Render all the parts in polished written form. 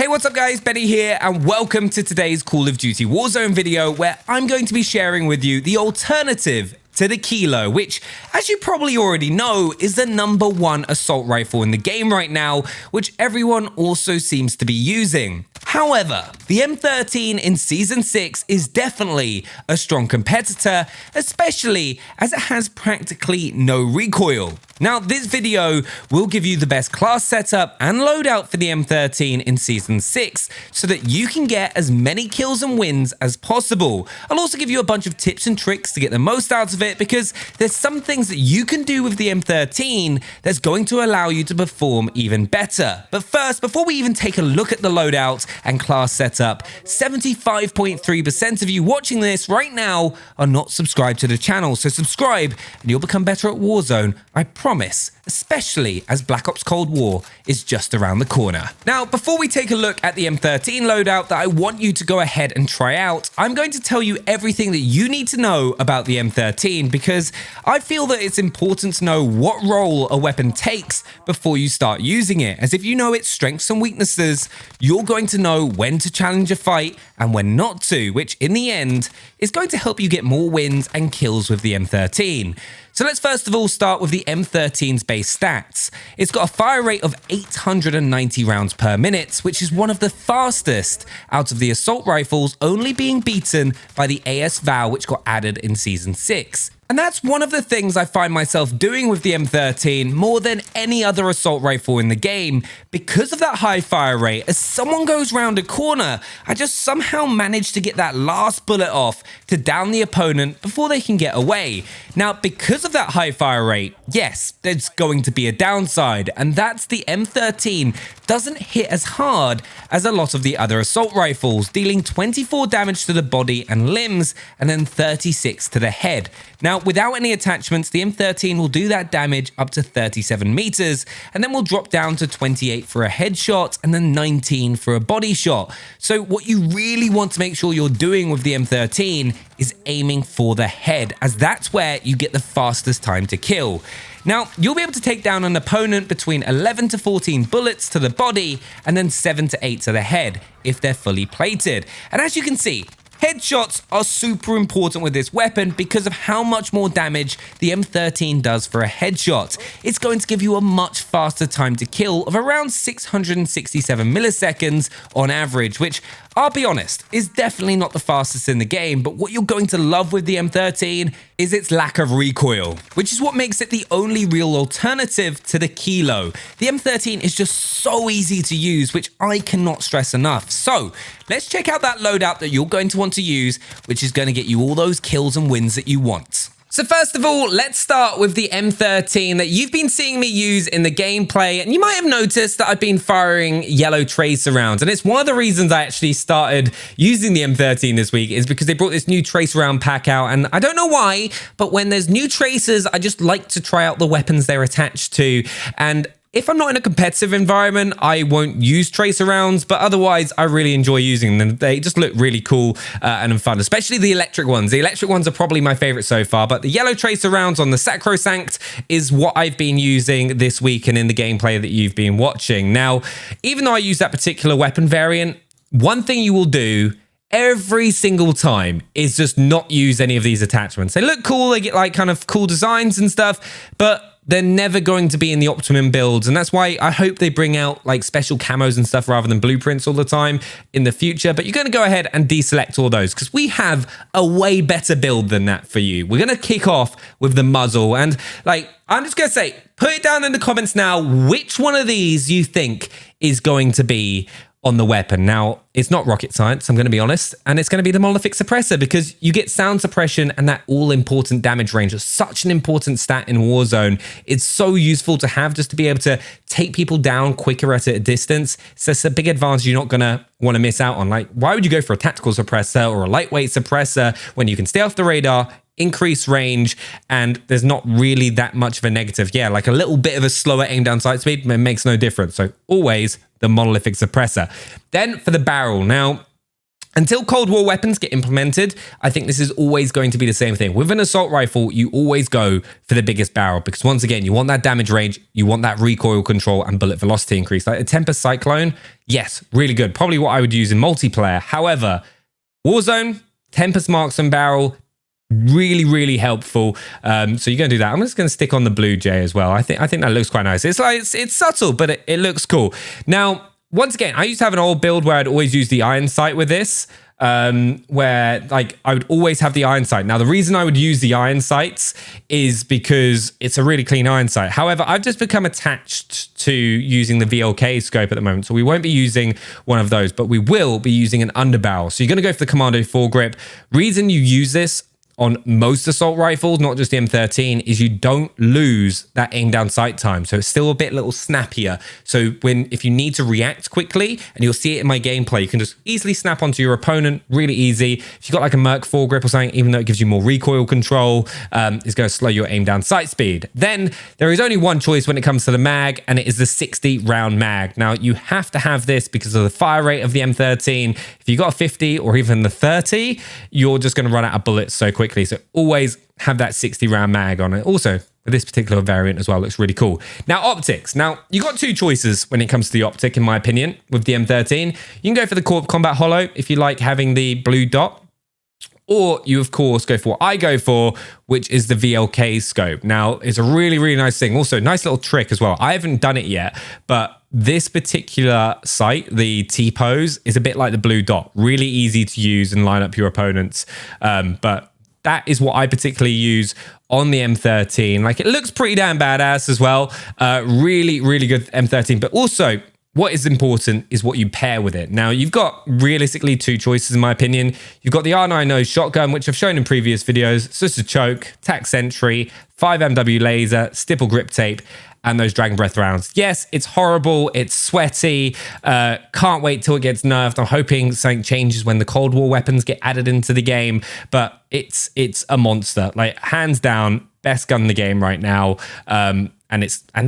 Hey, what's up guys, Benny here, and welcome to today's Call of Duty Warzone video where I'm going to be sharing with you the alternative to the Kilo, which, as you probably already know, is the #1 assault rifle in the game right now, which everyone also seems to be using. However, the M13 in Season 6 is definitely a strong competitor, especially as it has practically no recoil. Now, this video will give you the best class setup and loadout for the M13 in Season 6 so that you can get as many kills and wins as possible. I'll also give you a bunch of tips and tricks to get the most out of it because there's some things that you can do with the M13 that's going to allow you to perform even better. But first, before we even take a look at the loadout and class setup, 75.3% of you watching this right now are not subscribed to the channel, so subscribe and you'll become better at Warzone, I promise, especially as Black Ops Cold War is just around the corner. Now, before we take a look at the M13 loadout that I want you to go ahead and try out, I'm going to tell you everything that you need to know about the M13 because I feel that it's important to know what role a weapon takes before you start using it, as if you know its strengths and weaknesses, you're going to know when to challenge a fight and when not to, which in the end is going to help you get more wins and kills with the M13. So let's first of all start with the M13's base stats. It's got a fire rate of 890 rounds per minute, which is one of the fastest out of the assault rifles, only being beaten by the AS Val, which got added in Season 6. And that's one of the things I find myself doing with the M13 more than any other assault rifle in the game. Because of that high fire rate, as someone goes round a corner, I just somehow manage to get that last bullet off to down the opponent before they can get away. Now, because of that high fire rate, yes, there's going to be a downside, and that's the M13 doesn't hit as hard as a lot of the other assault rifles, dealing 24 damage to the body and limbs, and then 36 to the head. Now, without any attachments, the M13 will do that damage up to 37 meters, and then will drop down to 28 for a headshot, and then 19 for a body shot. So what you really want to make sure you're doing with the M13 is aiming for the head, as that's where you get the fastest time to kill. Now, you'll be able to take down an opponent between 11 to 14 bullets to the body and then 7 to 8 to the head if they're fully plated. And as you can see, headshots are super important with this weapon because of how much more damage the M13 does for a headshot. It's going to give you a much faster time to kill of around 667 milliseconds on average, which, I'll be honest, is definitely not the fastest in the game, but what you're going to love with the M13 is its lack of recoil, which is what makes it the only real alternative to the Kilo. The M13 is just so easy to use, which I cannot stress enough. So let's check out that loadout that you're going to want to use, which is going to get you all those kills and wins that you want. So first of all, let's start with the M13 that you've been seeing me use in the gameplay, and you might have noticed that I've been firing yellow tracer rounds, and it's one of the reasons I actually started using the M13 this week is because they brought this new tracer round pack out, and I don't know why, but when there's new tracers, I just like to try out the weapons they're attached to, and if I'm not in a competitive environment, I won't use tracer rounds, but otherwise, I really enjoy using them. They just look really cool and fun, especially the electric ones. The electric ones are probably my favorite so far, but the yellow tracer rounds on the Sacrosanct is what I've been using this week and in the gameplay that you've been watching. Now, even though I use that particular weapon variant, one thing you will do every single time is just not use any of these attachments. They look cool, they get like kind of cool designs and stuff, but they're never going to be in the optimum builds, and that's why I hope they bring out like special camos and stuff rather than blueprints all the time in the future. But you're going to go ahead and deselect all those because we have a way better build than that for you. We're going to kick off with the muzzle, and like I'm just going to say, put it down in the comments now which one of these you think is going to be on the weapon. Now, it's not rocket science, I'm going to be honest, and it's going to be the monolithic suppressor because you get sound suppression and that all-important damage range is such an important stat in Warzone. It's so useful to have just to be able to take people down quicker at a distance. So it's a big advantage you're not going to want to miss out on. Like, why would you go for a tactical suppressor or a lightweight suppressor when you can stay off the radar, increase range, and there's not really that much of a negative? Yeah, like a little bit of a slower aim down sight speed, it makes no difference. So always the monolithic suppressor. Then for the barrel. Now, Until Cold War weapons get implemented, I think this is always going to be the same thing. With an assault rifle, you always go for the biggest barrel because once again, you want that damage range, you want that recoil control and bullet velocity increase. Like a Tempest Cyclone, yes, really good. Probably what I would use in multiplayer. However, Warzone, Tempest Marksman barrel, really, really helpful. So you're going to do that. I'm just going to stick on the Blue Jay as well. I think that looks quite nice. It's subtle, but it looks cool. Now, once again, I used to have an old build where I'd always use the iron sight with this, where like I would always have the iron sight. Now, the reason I would use the iron sights is because it's a really clean iron sight. However, I've just become attached to using the VLK scope at the moment. So we won't be using one of those, but we will be using an underbarrel. So you're going to go for the Commando foregrip. Reason you use this on most assault rifles, not just the M13, is you don't lose that aim down sight time. So it's still a little snappier. So if you need to react quickly, and you'll see it in my gameplay, you can just easily snap onto your opponent, really easy. If you've got like a Merc foregrip or something, even though it gives you more recoil control, it's going to slow your aim down sight speed. Then there is only one choice when it comes to the mag, and it is the 60 round mag. Now you have to have this because of the fire rate of the M13. If you got a 50 or even the 30, you're just going to run out of bullets so quickly. So always have that 60 round mag on it. Also, this particular variant as well looks really cool. Now, optics. Now, you got two choices when it comes to the optic, in my opinion, with the M13. You can go for the Corp Combat Holo if you like having the blue dot. Or you, of course, go for what I go for, which is the VLK scope. Now, it's a really, really nice thing. Also, nice little trick as well. I haven't done it yet, but this particular sight, the T-pose, is a bit like the blue dot. Really easy to use and line up your opponents. But that is what I particularly use on the M13. Like, it looks pretty damn badass as well. Really, really good M13. But also, what is important is what you pair with it. Now, you've got realistically two choices, in my opinion. You've got the R90 shotgun, which I've shown in previous videos. It's just a choke, tac sentry, 5MW laser, stipple grip tape, and those Dragon Breath rounds. Yes, it's horrible. It's sweaty. Can't wait till it gets nerfed. I'm hoping something changes when the Cold War weapons get added into the game. But it's a monster. Like, hands down, best gun in the game right now. And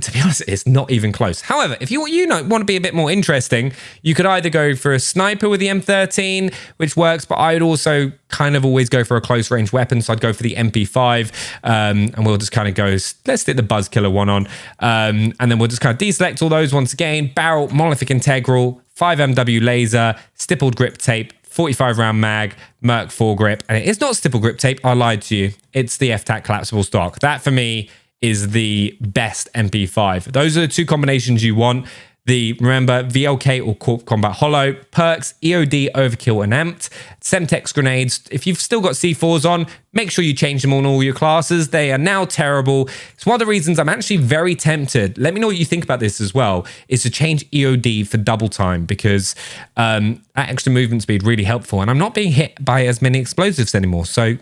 to be honest, it's not even close. However, if you want to be a bit more interesting, you could either go for a sniper with the M13, which works, but I would also kind of always go for a close range weapon. So I'd go for the MP5, and we'll just kind of go, let's stick the Buzz Killer one on. And then we'll just kind of deselect all those once again. Barrel, Monolithic Integral, 5MW laser, stippled grip tape, 45 round mag, Merc foregrip. And it's not stipple grip tape, I lied to you. It's the FTAC collapsible stock. That for me is the best MP5. Those are the two combinations you want. Remember, VLK or Corp Combat Holo, perks, EOD, Overkill, and Amped, Semtex grenades. If you've still got C4s on, make sure you change them on all your classes. They are now terrible. It's one of the reasons I'm actually very tempted, let me know what you think about this as well, is to change EOD for double time, because that extra movement speed really helpful. And I'm not being hit by as many explosives anymore. So,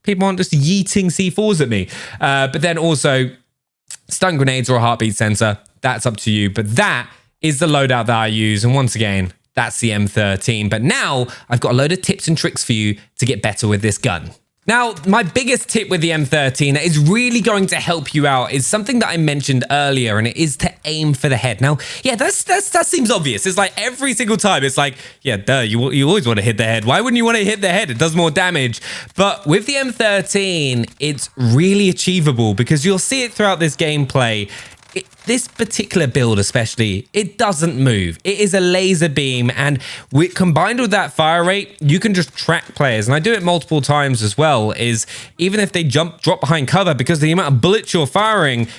people aren't just yeeting C4s at me. But then also, stun grenades or a heartbeat sensor, that's up to you. But that is the loadout that I use. And once again, that's the M13. But now I've got a load of tips and tricks for you to get better with this gun. Now, my biggest tip with the M13 that is really going to help you out is something that I mentioned earlier, and it is to aim for the head. Now, yeah, that seems obvious. It's like every single time, it's like, yeah, duh, you always want to hit the head. Why wouldn't you want to hit the head? It does more damage. But with the M13, it's really achievable because you'll see it throughout this gameplay. This particular build especially, it doesn't move. It is a laser beam, and combined with that fire rate, you can just track players. And I do it multiple times as well, is even if they drop behind cover, because the amount of bullets you're firing,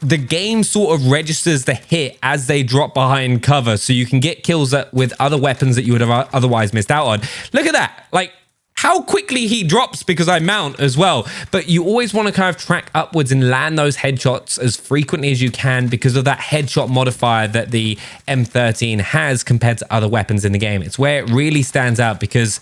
the game sort of registers the hit as they drop behind cover, so you can get kills with other weapons that you would have otherwise missed out on. Look at that. Like, how quickly he drops because I mount as well. But you always want to kind of track upwards and land those headshots as frequently as you can because of that headshot modifier that the M13 has compared to other weapons in the game. It's where it really stands out because,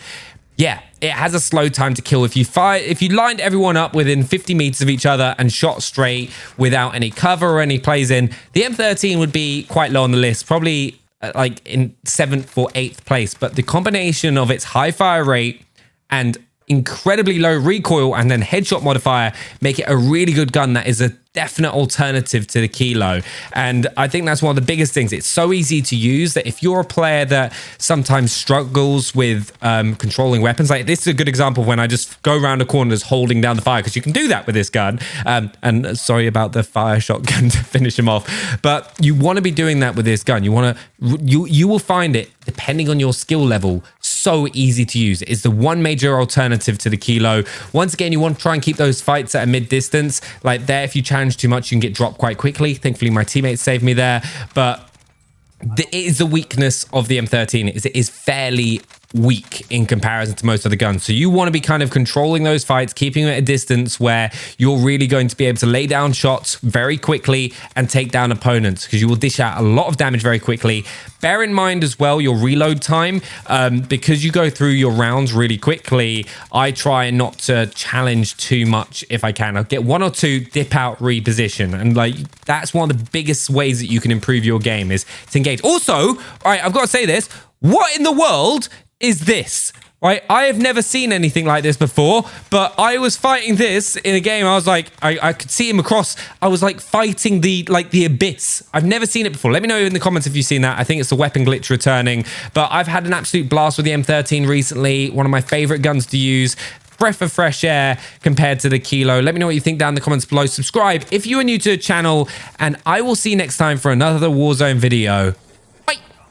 yeah, it has a slow time to kill. If you lined everyone up within 50 meters of each other and shot straight without any cover or any plays in, the M13 would be quite low on the list, probably like in 7th or 8th place. But the combination of its high fire rate and incredibly low recoil and then headshot modifier make it a really good gun that is a definite alternative to the Kilo. And I think that's one of the biggest things. It's so easy to use that if you're a player that sometimes struggles with controlling weapons, like this is a good example of when I just go around the corners holding down the fire, because you can do that with this gun. And sorry about the fire shotgun to finish him off, but you want to be doing that with this gun. You want to, you will find it, depending on your skill level, so easy to use. It's the one major alternative to the Kilo. Once again, you want to try and keep those fights at a mid distance. Like there, if you challenge too much, you can get dropped quite quickly. Thankfully, my teammates saved me there. But it is the weakness of the M13 is it is fairly weak in comparison to most other guns. So you want to be kind of controlling those fights, keeping them at a distance where you're really going to be able to lay down shots very quickly and take down opponents, because you will dish out a lot of damage very quickly. Bear in mind as well your reload time, because you go through your rounds really quickly. I try not to challenge too much if I can. I'll get one or two, dip out, reposition, and like that's one of the biggest ways that you can improve your game is to engage. Also, all right, I've got to say this. What in the world is this? Right, I have never seen anything like this before, but I was fighting this in a game. I was like, I could see him across. I was like fighting the abyss. I've never seen it before. Let me know in the comments if you've seen that. I think it's the weapon glitch returning, but I've had an absolute blast with the M13 recently. One of my favorite guns to use. Breath of fresh air compared to the Kilo. Let me know what you think down in the comments below. Subscribe if you are new to the channel, and I will see you next time for another Warzone video.